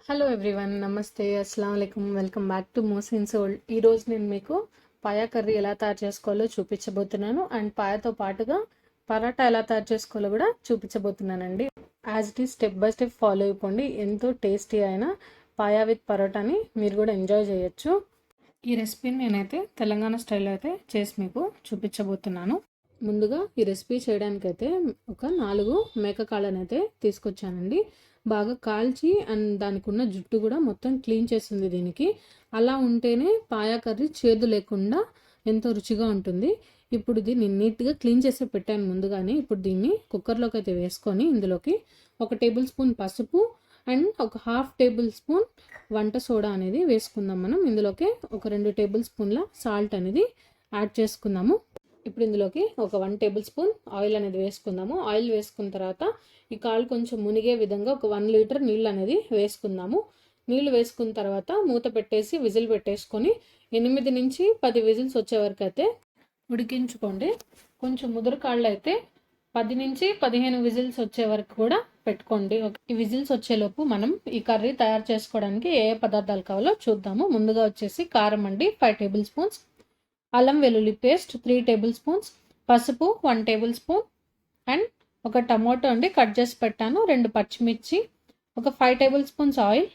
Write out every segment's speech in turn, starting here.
Hello everyone, నమస్తే, అస్సలం వాలేకుమ్. Welcome back to Mohsin's world. ఈరోజు నేను మీకు పాయా కర్రీ ఎలా తయారు చేసుకోవాలో చూపించబోతున్నాను. అండ్ పాయాతో పాటుగా పరాటా ఎలా తయారు చేసుకోవాలో కూడా చూపించబోతున్నానండి. As it is step by step follow అయిపోండి. ఎంతో టేస్టీ అయిన పాయా విత్ పరోటాని మీరు కూడా ఎంజాయ్ చేయొచ్చు. ఈ రెసిపీని నేనైతే తెలంగాణ స్టైల్లో అయితే చేసి మీకు చూపించబోతున్నాను. ముందుగా ఈ రెసిపీ చేయడానికైతే ఒక 4 మేక కాళ్ళని అయితే తీసుకొచ్చానండి. బాగా కాల్చి అండ్ దానికి ఉన్న జుట్టు కూడా మొత్తం క్లీన్ చేస్తుంది దీనికి. అలా ఉంటేనే పాయా కర్రీ చేదు లేకుండా ఎంతో రుచిగా ఉంటుంది. ఇప్పుడు దీన్ని నీట్గా క్లీన్ చేసి పెట్టాను ముందుగానే. ఇప్పుడు దీన్ని కుక్కర్లోకి అయితే వేసుకొని ఇందులోకి 1 టేబుల్ స్పూన్ పసుపు అండ్ ఒక 1/2 టేబుల్ స్పూన్ వంట సోడా అనేది వేసుకుందాం మనం. ఇందులోకి ఒక 2 టేబుల్ స్పూన్ల సాల్ట్ అనేది యాడ్ చేసుకుందాము. ఇప్పుడు ఇందులోకి ఒక 1 టేబుల్ స్పూన్ ఆయిల్ అనేది వేసుకుందాము. ఆయిల్ వేసుకున్న తర్వాత ఈ కాళ్ళు కొంచెం మునిగే విధంగా ఒక 1 లీటర్ నీళ్ళు అనేది వేసుకుందాము. నీళ్ళు వేసుకున్న తర్వాత మూత పెట్టేసి విజిల్ పెట్టేసుకొని 8 నుంచి 10 విజిల్స్ వచ్చే వరకు అయితే ఉడికించుకోండి. కొంచెం ముదురు కాళ్ళు అయితే 10 నుంచి 15 విజిల్స్ వచ్చే వరకు కూడా పెట్టుకోండి. ఈ విజిల్స్ వచ్చేలోపు మనం ఈ కర్రీ తయారు చేసుకోవడానికి ఏ పదార్థాలు కావాలో చూద్దాము. ముందుగా వచ్చేసి కారం అండి 5 టేబుల్ స్పూన్స్, అల్లం వెల్లుల్లి పేస్ట్ 3 టేబుల్ స్పూన్స్, పసుపు 1 టేబుల్ స్పూన్ అండ్ ఒక టమాటో అండి కట్ చేసి పెట్టాను, 2 పచ్చిమిర్చి, ఒక 5 table spoons oil,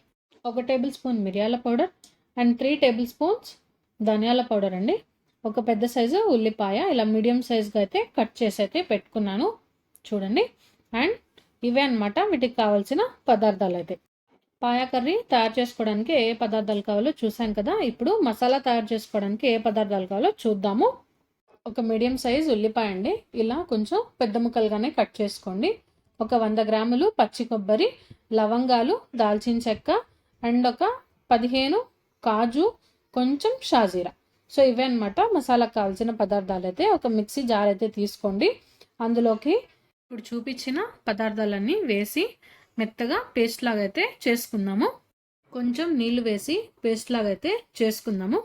1 table spoon మిరియాల పౌడర్ అండ్ 3 టేబుల్ స్పూన్స్ ధనియాల పౌడర్ అండి. ఒక పెద్ద సైజు ఉల్లిపాయ ఇలా మీడియం సైజుగా అయితే కట్ చేసి అయితే పెట్టుకున్నాను చూడండి. అండ్ ఇవే అనమాట వీటికి కావాల్సిన పదార్థాలు. అయితే పాయా కర్రీ తయారు చేసుకోవడానికి ఏ పదార్థాలు కావాలో చూసాం కదా. ఇప్పుడు మసాలా తయారు చేసుకోవడానికి ఏ పదార్థాలు కావాలో చూద్దాము. ఒక మీడియం సైజ్ ఉల్లిపాయ అండి, ఇలా కొంచెం పెద్ద ముక్కలుగానే కట్ చేసుకోండి. ఒక 100 గ్రాములు పచ్చి కొబ్బరి, లవంగాలు, దాల్చిన చెక్క అండ్ ఒక 15 కాజు, కొంచెం షాజీరా. సో ఇవే అనమాట మసాలాకు కావాల్సిన పదార్థాలు. అయితే ఒక మిక్సీ జార్ అయితే తీసుకోండి. అందులోకి ఇప్పుడు చూపించిన పదార్థాలన్నీ వేసి మెత్తగా పేస్ట్ లాగా అయితే చేసుకుందాము. కొంచెం నీళ్లు వేసి పేస్ట్ లాగా అయితే చేసుకుందాము.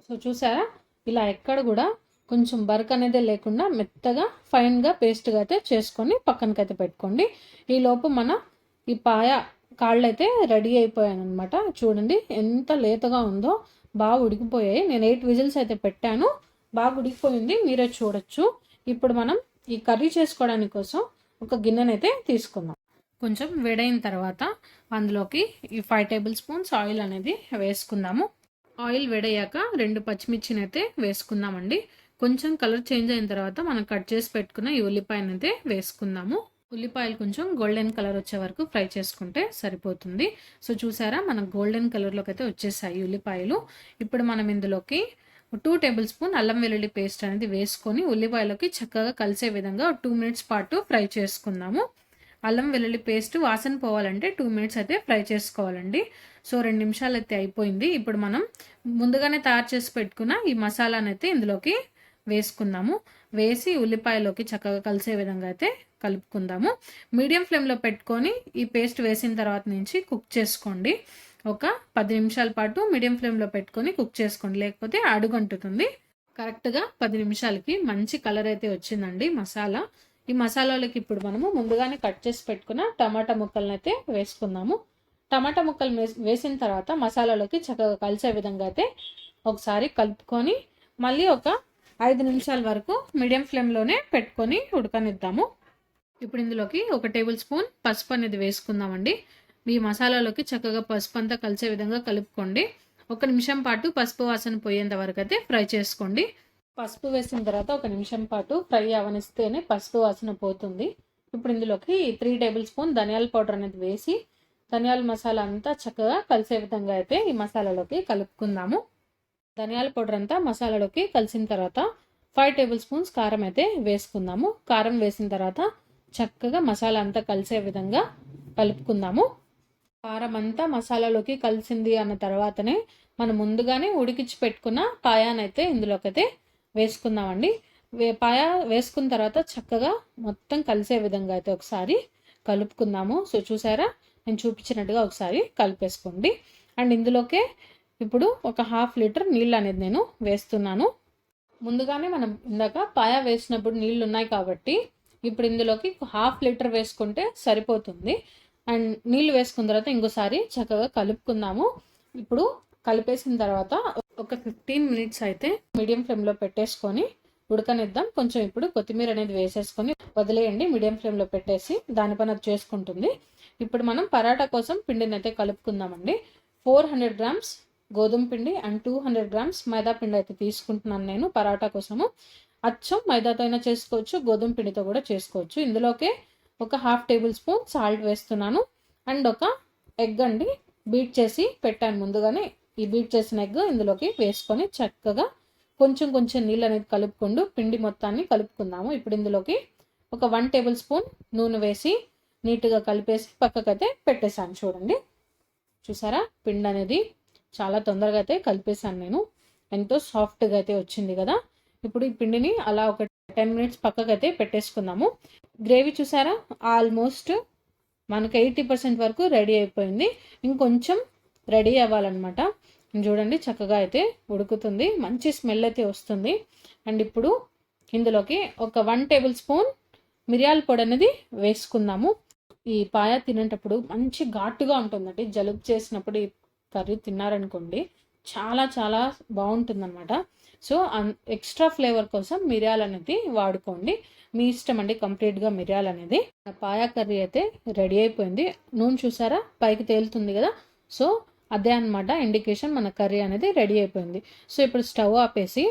సో చూసారా, ఇలా ఎక్కడ కూడా కొంచెం బరక్ అనేది లేకుండా మెత్తగా ఫైన్గా పేస్ట్గా అయితే చేసుకొని పక్కనకైతే పెట్టుకోండి. ఈలోపు ఈ పాయ కాళ్ళు అయితే రెడీ అయిపోయాను అనమాట. చూడండి ఎంత లేతగా ఉందో, బాగా ఉడికిపోయాయి. నేను 8 విజిల్స్ అయితే పెట్టాను, బాగా ఉడికిపోయింది, మీరే చూడొచ్చు. ఇప్పుడు మనం ఈ కర్రీ చేసుకోవడానికి కోసం ఒక గిన్నెనైతే తీసుకుందాం. కొంచెం వేడైన తర్వాత అందులోకి ఈ 5 టేబుల్ స్పూన్స్ ఆయిల్ అనేది వేసుకుందాము. ఆయిల్ వేడయ్యాక 2 పచ్చిమిర్చిని అయితే వేసుకుందామండి. కొంచెం కలర్ చేంజ్ అయిన తర్వాత మనం కట్ చేసి పెట్టుకున్న ఈ ఉల్లిపాయను అయితే వేసుకుందాము. ఉల్లిపాయలు కొంచెం గోల్డెన్ కలర్ వచ్చే వరకు ఫ్రై చేసుకుంటే సరిపోతుంది. సో చూసారా, మనం గోల్డెన్ కలర్లోకి అయితే వచ్చేసాయి ఉల్లిపాయలు. ఇప్పుడు మనం ఇందులోకి 2 టేబుల్ స్పూన్ అల్లం వెల్లుల్లి పేస్ట్ అనేది వేసుకొని ఉల్లిపాయలోకి చక్కగా కలిసే విధంగా 2 మినిట్స్ పాటు ఫ్రై చేసుకుందాము. అల్లం వెల్లుల్లి పేస్ట్ వాసన పోవాలంటే 2 మినిట్స్ అయితే ఫ్రై చేసుకోవాలండి. సో 2 నిమిషాలు అయితే అయిపోయింది. ఇప్పుడు మనం ముందుగానే తయారు చేసి పెట్టుకున్న ఈ మసాలాను అయితే ఇందులోకి వేసుకుందాము. వేసి ఉల్లిపాయలోకి చక్కగా కలిసే విధంగా అయితే కలుపుకుందాము. మీడియం ఫ్లేమ్లో పెట్టుకొని ఈ పేస్ట్ వేసిన తర్వాత నుంచి కుక్ చేసుకోండి. ఒక 10 నిమిషాల పాటు మీడియం ఫ్లేమ్లో పెట్టుకొని కుక్ చేసుకోండి, లేకపోతే అడుగంటుతుంది. కరెక్ట్గా 10 నిమిషాలకి మంచి కలర్ అయితే వచ్చిందండి మసాలా. ఈ మసాలాలకి ఇప్పుడు మనము ముందుగానే కట్ చేసి పెట్టుకున్న టమాటా ముక్కలను అయితే వేసుకుందాము. టమాటా ముక్కలు వేసిన తర్వాత మసాలాలోకి చక్కగా కలిసే విధంగా అయితే ఒకసారి కలుపుకొని మళ్ళీ ఒక 5 నిమిషాల వరకు మీడియం ఫ్లేమ్లోనే పెట్టుకొని ఉడకనిద్దాము. ఇప్పుడు ఇందులోకి 1 టేబుల్ స్పూన్ పసుపు అనేది వేసుకుందామండి. ఈ మసాలాలోకి చక్కగా పసుపు అంతా కలిసే విధంగా కలుపుకోండి. 1 నిమిషం పాటు పసుపు వాసన పోయేంత వరకు అయితే ఫ్రై చేసుకోండి. పసుపు వేసిన తర్వాత 1 నిమిషం పాటు ఫ్రై అవనిస్తేనే పసుపు వాసన పోతుంది. ఇప్పుడు ఇందులోకి 3 టేబుల్ స్పూన్ ధనియాల పౌడర్ అనేది వేసి ధనియాల మసాలా అంతా చక్కగా కలిసే విధంగా అయితే ఈ మసాలాలోకి కలుపుకుందాము. ధనియాల పౌడర్ అంతా మసాలాలోకి కలిసిన తర్వాత 5 టేబుల్ స్పూన్స్ కారం అయితే వేసుకుందాము. కారం వేసిన తర్వాత చక్కగా మసాలా అంతా కలిసే విధంగా కలుపుకుందాము. కారం అంతా మసాలాలోకి కలిసింది అన్న తర్వాతనే మనం ముందుగానే ఉడికించి పెట్టుకున్న పాయానైతే ఇందులోకి అయితే వేసుకుందామండి. పాయ వేసుకున్న తర్వాత చక్కగా మొత్తం కలిసే విధంగా అయితే ఒకసారి కలుపుకుందాము. సో చూసారా, నేను చూపించినట్టుగా ఒకసారి కలిపేసుకోండి. అండ్ ఇందులోకే ఇప్పుడు ఒక 1/2 లీటర్ నీళ్ళు అనేది నేను వేస్తున్నాను. ముందుగానే మనం ఇందాక పాయ వేసినప్పుడు నీళ్ళు ఉన్నాయి కాబట్టి ఇప్పుడు ఇందులోకి 1/2 లీటర్ వేసుకుంటే సరిపోతుంది. అండ్ నీళ్ళు వేసుకున్న తర్వాత ఇంకోసారి చక్కగా కలుపుకుందాము. ఇప్పుడు కలిపేసిన తర్వాత ఒక 15 మినిట్స్ అయితే మీడియం ఫ్లేమ్లో పెట్టేసుకొని ఉడకనిద్దాం. కొంచెం ఇప్పుడు కొత్తిమీర అనేది వేసేసుకొని వదిలేయండి. మీడియం ఫ్లేమ్లో పెట్టేసి దానిపైన అది చేసుకుంటుంది. ఇప్పుడు మనం పరాటా కోసం పిండిని అయితే కలుపుకుందామండి. 400 గ్రామ్స్ గోధుమ పిండి అండ్ 200 గ్రామ్స్ మైదా పిండి అయితే తీసుకుంటున్నాను నేను పరాటా కోసము. అచ్చం మైదాతో అయినా చేసుకోవచ్చు, గోధుమ పిండితో కూడా చేసుకోవచ్చు. ఇందులోకే ఒక 1/2 టేబుల్ స్పూన్ సాల్ట్ వేస్తున్నాను అండ్ ఒక ఎగ్ అండి బీట్ చేసి పెట్టాను ముందుగానే. ఈ బీట్ చేసిన ఎగ్ ఇందులోకి వేసుకొని చక్కగా కొంచెం కొంచెం నీళ్ళు అనేది కలుపుకుంటూ పిండి మొత్తాన్ని కలుపుకుందాము. ఇప్పుడు ఇందులోకి ఒక 1 టేబుల్ స్పూన్ నూనె వేసి నీట్గా కలిపేసి పక్కకైతే పెట్టేశాను. చూడండి, చూసారా పిండి అనేది చాలా తొందరగా అయితే కలిపేశాను నేను. ఎంతో సాఫ్ట్గా అయితే వచ్చింది కదా. ఇప్పుడు ఈ పిండిని అలా ఒక 10 మినిట్స్ పక్కకైతే పెట్టేసుకుందాము. గ్రేవీ చూసారా ఆల్మోస్ట్ మనకు 80% వరకు రెడీ అయిపోయింది. ఇంకొంచెం రెడీ అవ్వాలన్నమాట. చూడండి చక్కగా అయితే ఉడుకుతుంది, మంచి స్మెల్ అయితే వస్తుంది. అండ్ ఇప్పుడు ఇందులోకి ఒక 1 టేబుల్ స్పూన్ మిరియాల పొడి అనేది వేసుకుందాము. ఈ పాయ తినేటప్పుడు మంచి ఘాటుగా ఉంటుందండి. జలుబు చేసినప్పుడు ఈ కర్రీ తిన్నారనుకోండి చాలా చాలా బాగుంటుంది అనమాట. సో ఎక్స్ట్రా ఫ్లేవర్ కోసం మిరియాలు అనేది వాడుకోండి, మీ ఇష్టం అండి. కంప్లీట్గా మిరియాలు అనేది. పాయా కర్రీ అయితే రెడీ అయిపోయింది. నూనె చూసారా పైకి తేలుతుంది కదా. సో అదే అనమాట ఇండికేషన్, మన కర్రీ అనేది రెడీ అయిపోయింది. సో ఇప్పుడు స్టవ్ ఆపేసి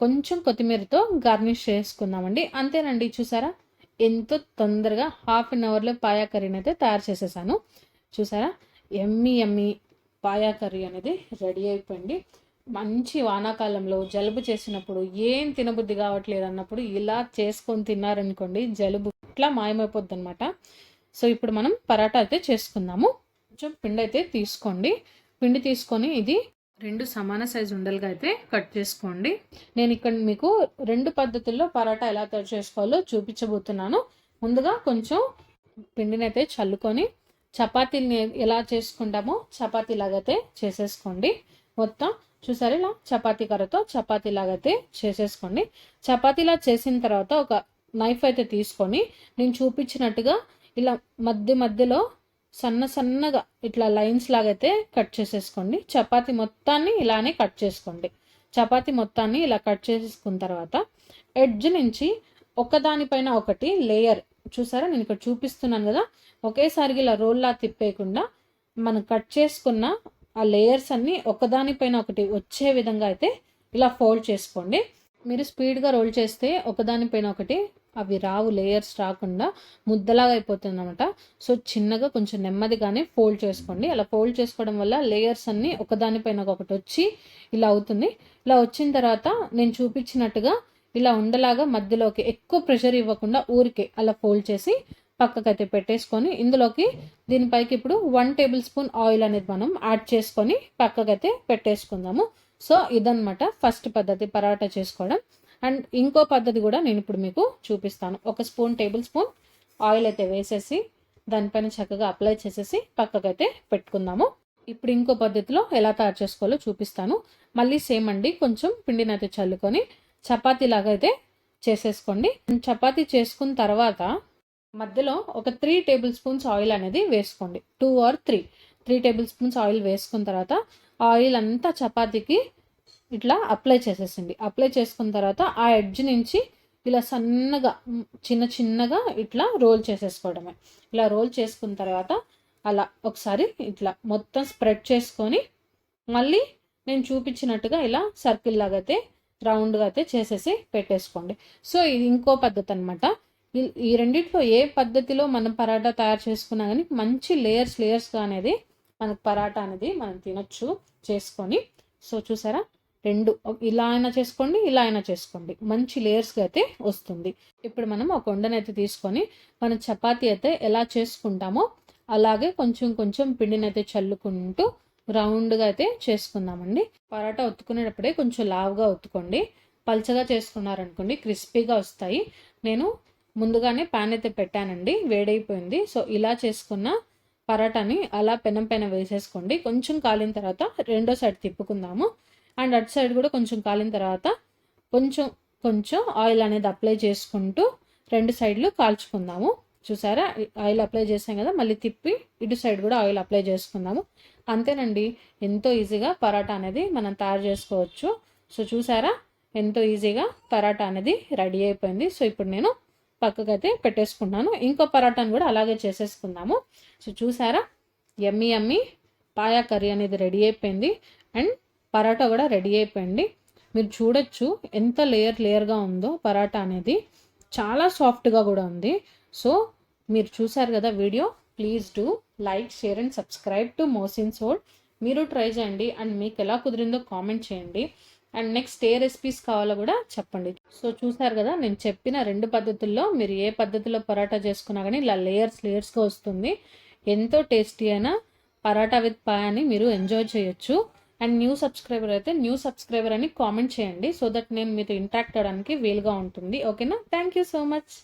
కొంచెం కొత్తిమీరతో గార్నిష్ చేసుకుందామండి. అంతేనండి, చూసారా ఎంతో తొందరగా 1/2 అవర్లో పాయా కర్రీని అయితే తయారు చేసేసాను. చూసారా ఎమ్మీ ఎమ్మీ పాయా కర్రీ అనేది రెడీ అయిపోయింది. మంచి వానాకాలంలో జలుబు చేసినప్పుడు ఏం తినబుద్ధి కావట్లేదు అన్నప్పుడు ఇలా చేసుకొని తిన్నారనుకోండి జలుబు ఇట్లా మాయమైపోద్ది అనమాట. సో ఇప్పుడు మనం పరాటా అయితే చేసుకుందాము. కొంచెం పిండి అయితే తీసుకోండి. పిండి తీసుకొని ఇది 2 సమాన సైజు ఉండలుగా అయితే కట్ చేసుకోండి. నేను ఇక్కడ మీకు 2 పద్ధతుల్లో పరాటా ఎలా తయారు చేసుకోవాలో చూపించబోతున్నాను. ముందుగా కొంచెం పిండిని అయితే చల్లుకొని చపాతీని ఎలా చేసుకుంటామో చపాతీలాగైతే చేసేసుకోండి. మొత్తం చూసారు ఇలా చపాతీ కర్రతో చపాతీలాగైతే చేసేసుకోండి. చపాతీలా చేసిన తర్వాత ఒక నైఫ్ అయితే తీసుకొని నేను చూపించినట్టుగా ఇలా మధ్యలో సన్నగా ఇట్లా లైన్స్ లాగైతే కట్ చేసేసుకోండి. చపాతీ మొత్తాన్ని ఇలానే కట్ చేసుకోండి. చపాతీ మొత్తాన్ని ఇలా కట్ చేసుకున్న తర్వాత ఎడ్జ్ నుంచి ఒకదానిపైన ఒకటి లేయర్ చూసారా నేను ఇక్కడ చూపిస్తున్నాను కదా, ఒకేసారి ఇలా రోల్లా తిప్పేయకుండా మనం కట్ చేసుకున్న ఆ లేయర్స్ అన్నీ ఒకదానిపైన ఒకటి వచ్చే విధంగా అయితే ఇలా ఫోల్డ్ చేసుకోండి. మీరు స్పీడ్గా రోల్ చేస్తే ఒకదానిపైన ఒకటి అవి రావు, లేయర్స్ రాకుండా ముద్దలాగా అయిపోతుంది అనమాట. సో చిన్నగా కొంచెం నెమ్మదిగానే ఫోల్డ్ చేసుకోండి. అలా ఫోల్డ్ చేసుకోవడం వల్ల లేయర్స్ అన్నీ ఒకదానిపైన ఒకటి వచ్చి ఇలా అవుతుంది. ఇలా వచ్చిన తర్వాత నేను చూపించినట్టుగా ఇలా ఉండలాగా మధ్యలోకి ఎక్కువ ప్రెషర్ ఇవ్వకుండా ఊరికే అలా ఫోల్డ్ చేసి పక్కకైతే పెట్టేసుకొని ఇందులోకి దీనిపైకి ఇప్పుడు 1 టేబుల్ స్పూన్ ఆయిల్ అనేది మనం యాడ్ చేసుకొని పక్కకైతే పెట్టేసుకుందాము. సో ఇదన్నమాట ఫస్ట్ పద్ధతి పరాటా చేసుకోవడం. అండ్ ఇంకో పద్ధతి కూడా నేను ఇప్పుడు మీకు చూపిస్తాను. ఒక టేబుల్ స్పూన్ ఆయిల్ అయితే వేసేసి దానిపైన చక్కగా అప్లై చేసేసి పక్కకైతే పెట్టుకుందాము. ఇప్పుడు ఇంకో పద్ధతిలో ఎలా తయారు చేసుకోవాలో చూపిస్తాను. మళ్ళీ సేమ్ అండి, కొంచెం పిండిని అయితే చల్లుకొని చపాతీ లాగా అయితే చేసేసుకోండి. చపాతీ చేసుకున్న తర్వాత మధ్యలో ఒక 3 టేబుల్ స్పూన్స్ ఆయిల్ అనేది వేసుకోండి. 2 or 3 టేబుల్ స్పూన్స్ ఆయిల్ వేసుకున్న తర్వాత ఆయిల్ అంతా చపాతీకి ఇట్లా అప్లై చేసేసింది. అప్లై చేసుకున్న తర్వాత ఆ ఎడ్జ్ నుంచి ఇలా సన్నగా చిన్నగా ఇట్లా రోల్ చేసేసుకోవడమే. ఇలా రోల్ చేసుకున్న తర్వాత అలా ఒకసారి ఇట్లా మొత్తం స్ప్రెడ్ చేసుకొని మళ్ళీ నేను చూపించినట్టుగా ఇలా సర్కిల్ లాగా అయితే రౌండ్గా అయితే చేసేసి పెట్టేసుకోండి. సో ఇది ఇంకో పద్ధతి అనమాట. ఈ రెండిట్లో ఏ పద్ధతిలో మనం పరాటా తయారు చేసుకున్నా కానీ మంచి లేయర్స్గా అనేది మనకు పరాటా అనేది మనం తినొచ్చు చేసుకొని. సో చూసారా, రెండు ఇలా అయినా చేసుకోండి, ఇలా అయినా చేసుకోండి, మంచి లేయర్స్గా అయితే వస్తుంది. ఇప్పుడు మనం ఒక ఉండనైతే తీసుకొని మనం చపాతీ అయితే ఎలా చేసుకుంటామో అలాగే కొంచెం పిండిని అయితే చల్లుకుంటూ రౌండ్గా అయితే చేసుకుందామండి. పరాటా ఒత్తుకునేటప్పుడే కొంచెం లావుగా ఒత్తుకోండి. పల్చగా చేసుకున్నారనుకోండి క్రిస్పీగా వస్తాయి. నేను ముందుగానే ప్యాన్ అయితే పెట్టానండి, వేడైపోయింది. సో ఇలా చేసుకున్న పరాటాని అలా పెనం పైన వేసేసుకోండి. కొంచెం కాలిన తర్వాత రెండో సైడ్ తిప్పుకుందాము. అండ్ అటు సైడ్ కూడా కొంచెం కాలిన తర్వాత కొంచెం ఆయిల్ అనేది అప్లై చేసుకుంటూ 2 సైడ్లు కాల్చుకుందాము. చూసారా, ఆయిల్ అప్లై చేసాం కదా, మళ్ళీ తిప్పి ఇటు సైడ్ కూడా ఆయిల్ అప్లై చేసుకుందాము. అంతేనండి, ఎంతో ఈజీగా పరాటా అనేది మనం తయారు చేసుకోవచ్చు. సో చూసారా, ఎంతో ఈజీగా పరాటా అనేది రెడీ అయిపోయింది. సో ఇప్పుడు నేను పక్కకైతే పెట్టేసుకున్నాను. ఇంకో పరాటాను కూడా అలాగే చేసేసుకుందాము. సో చూసారా, యమ్మీ యమ్మీ పాయా కర్రీ అనేది రెడీ అయిపోయింది. అండ్ పరాటా కూడా రెడీ అయిపోయింది. మీరు చూడొచ్చు ఎంత లేయర్గా ఉందో పరాటా అనేది, చాలా సాఫ్ట్గా కూడా ఉంది. సో మీరు చూసారు కదా video, please do like, share and subscribe to Mohsin soul. మీరు ట్రై చేయండి అండ్ మీకు ఎలా కుదిరిందో కామెంట్ చేయండి. అండ్ నెక్స్ట్ ఏ రెసిపీస్ కావాలో కూడా చెప్పండి. సో చూసారు కదా, నేను చెప్పిన 2 పద్ధతుల్లో మీరు ఏ పద్ధతిలో పరాటా చేసుకున్నా కానీ ఇలా లేయర్స్గా వస్తుంది. ఎంతో టేస్టీ అయిన పరాటా విత్ పాయాని మీరు ఎంజాయ్ చేయొచ్చు. అండ్ న్యూ సబ్స్క్రైబర్ అయితే న్యూ సబ్స్క్రైబర్ అని కామెంట్ చేయండి, సో దట్ నేను మీతో ఇంటరాక్ట్ అవ్వడానికి వీలుగా ఉంటుంది. ఓకేనా? Thank you so much.